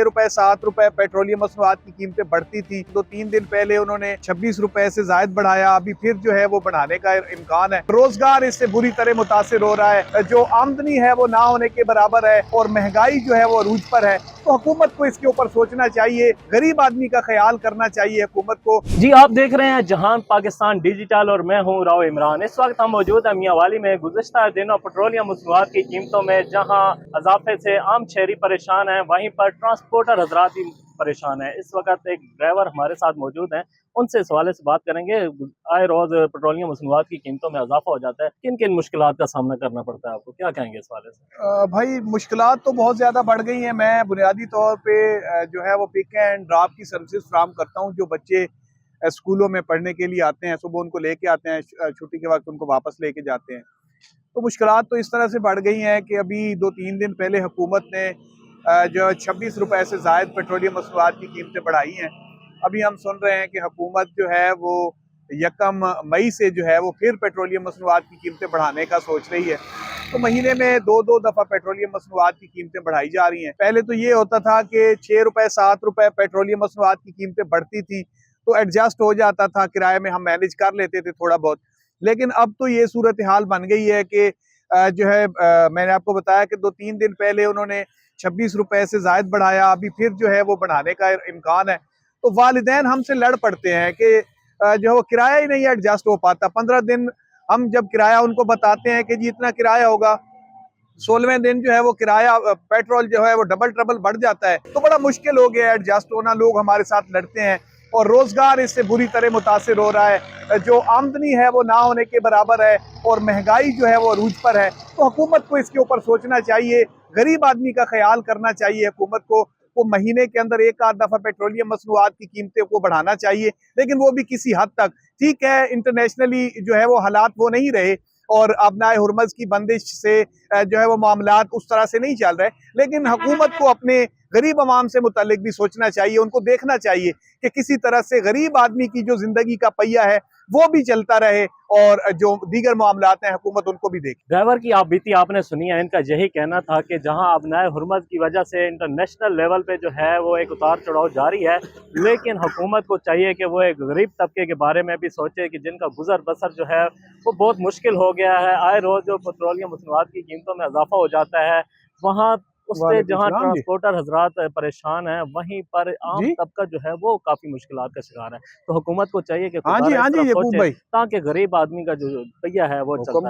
रुपए 7 रुपए पेट्रोलियम मसनूआत की कीमतें बढ़ती थी, तो 3 दिन पहले उन्होंने 26 रुपए से जायद बढ़ाया। अभी फिर जो है वो बढ़ाने का इम्कान है। रोजगार इससे बुरी तरह मुतासिर हो रहा है। जो आमदनी है वो ना होने के बराबर है और महंगाई जो है वो अरूज पर है। तो हुकूमत को इसके ऊपर सोचना चाहिए, गरीब आदमी का ख्याल करना चाहिए हुकूमत को। जी, आप देख रहे हैं जहान पाकिस्तान डिजिटल और मैं हूं राव इमरान। इस वक्त हम मौजूद हैं मियांवाली में। गुज़श्ता दिनों पेट्रोलियम मसनूआत की कीमतों में जहां इजाफे से आम शहरी परेशान हैं, वहीं पर ट्रांसपोर्टर हजरात भी परेशान है। इस वक्त एक ड्राइवर हमारे साथ मौजूद हैं, उनसे इस हवाले से बात करेंगे। आए रोज पेट्रोलियम मसनूआत की कीमतों में इजाफा हो जाता है, किन किन मुश्किलात का सामना करना पड़ता है आपको, क्या कहेंगे इस हवाले से? भाई मुश्किलात तो बहुत ज़्यादा बढ़ गई हैं। मैं बुनियादी तौर पे जो है वो पिक एंड ड्रॉप की सर्विसेज फ्राहम करता हूँ। जो बच्चे स्कूलों में पढ़ने के लिए आते हैं, सुबह उनको लेके आते हैं, छुट्टी के वक्त उनको वापस लेके जाते हैं। तो मुश्किलात तो इस तरह से बढ़ गई हैं कि अभी 2-3 दिन पहले हुकूमत ने जो 26 रुपए से ज़ायद पेट्रोलियम मसनूआत की कीमतें बढ़ाई हैं। अभी हम सुन रहे हैं कि हुकूमत जो है वो 1 मई से जो है वो फिर पेट्रोलियम मसनूआत की कीमतें बढ़ाने का सोच रही है। तो महीने में 2-2 दफ़ा पेट्रोलियम मसनूआत की कीमतें बढ़ाई जा रही हैं। पहले तो ये होता था कि 6 रुपए 7 रुपए पेट्रोलियम मसनूआत की कीमतें बढ़ती थी, तो एडजस्ट हो जाता था, किराए में हम मैनेज कर लेते थे थोड़ा बहुत। लेकिन अब तो ये सूरत हाल बन गई है कि जो है मैंने आपको बताया कि 2-3 दिन पहले उन्होंने 26 रुपए से जायद बढ़ाया। अभी फिर जो है वो बढ़ाने का इम्कान है। तो वालिदैन हमसे लड़ पड़ते हैं कि जो है वो किराया ही नहीं एडजस्ट हो पाता। 15 दिन हम जब किराया उनको बताते हैं कि जी इतना किराया होगा, 16वें दिन जो है वो किराया पेट्रोल जो है वो डबल ट्रबल बढ़ जाता है। तो बड़ा मुश्किल हो गया एडजस्ट होना। लोग हमारे साथ लड़ते हैं और रोजगार इससे बुरी तरह मुतासिर हो रहा है। जो आमदनी है वो ना होने के बराबर है और महंगाई जो है वो अरूज पर है। तो हुकूमत को इसके ऊपर सोचना चाहिए, गरीब आदमी का ख्याल करना चाहिए हुकूमत को। वो महीने के अंदर 1-8 दफा पेट्रोलियम मसनूआत की कीमतें को बढ़ाना चाहिए, लेकिन वो भी किसी हद तक। ठीक है, इंटरनेशनली जो है वो हालात वो नहीं रहे और अपना हुर्मज की बंदिश से जो है वो मामलात उस तरह से नहीं चल रहे, लेकिन हुकूमत को अपने गरीब अवाम से मुतालिक भी सोचना चाहिए। उनको देखना चाहिए कि किसी तरह से गरीब आदमी की जो जिंदगी का पहिया है वो भी चलता रहे और जो दीगर मामलात हैं हुकूमत उनको भी देखे। ड्राइवर की आप बीती आपने सुनी है। इनका यही कहना था कि जहां अपनाए हुर्मत की वजह से इंटरनेशनल लेवल पे जो है वो एक उतार चढ़ाव जारी है, लेकिन हुकूमत को चाहिए कि वो एक गरीब तबके के बारे में भी सोचे कि जिनका गुजर बसर जो है वो बहुत मुश्किल हो गया है। आए रोज जो पेट्रोलियम मसनूआत की कीमतों में इजाफा हो जाता है, वहाँ उससे जहाँ जी ट्रांसपोर्टर हजरात परेशान हैं, वहीं पर आम जी तबका जो है वो काफी मुश्किलात का शिकार है। तो हुकूमत को चाहिए कि हाँ खुदा इस जी तरफ यकूब सोचे भाई। ताकि गरीब आदमी का जो पहिया है वो चलता रहे।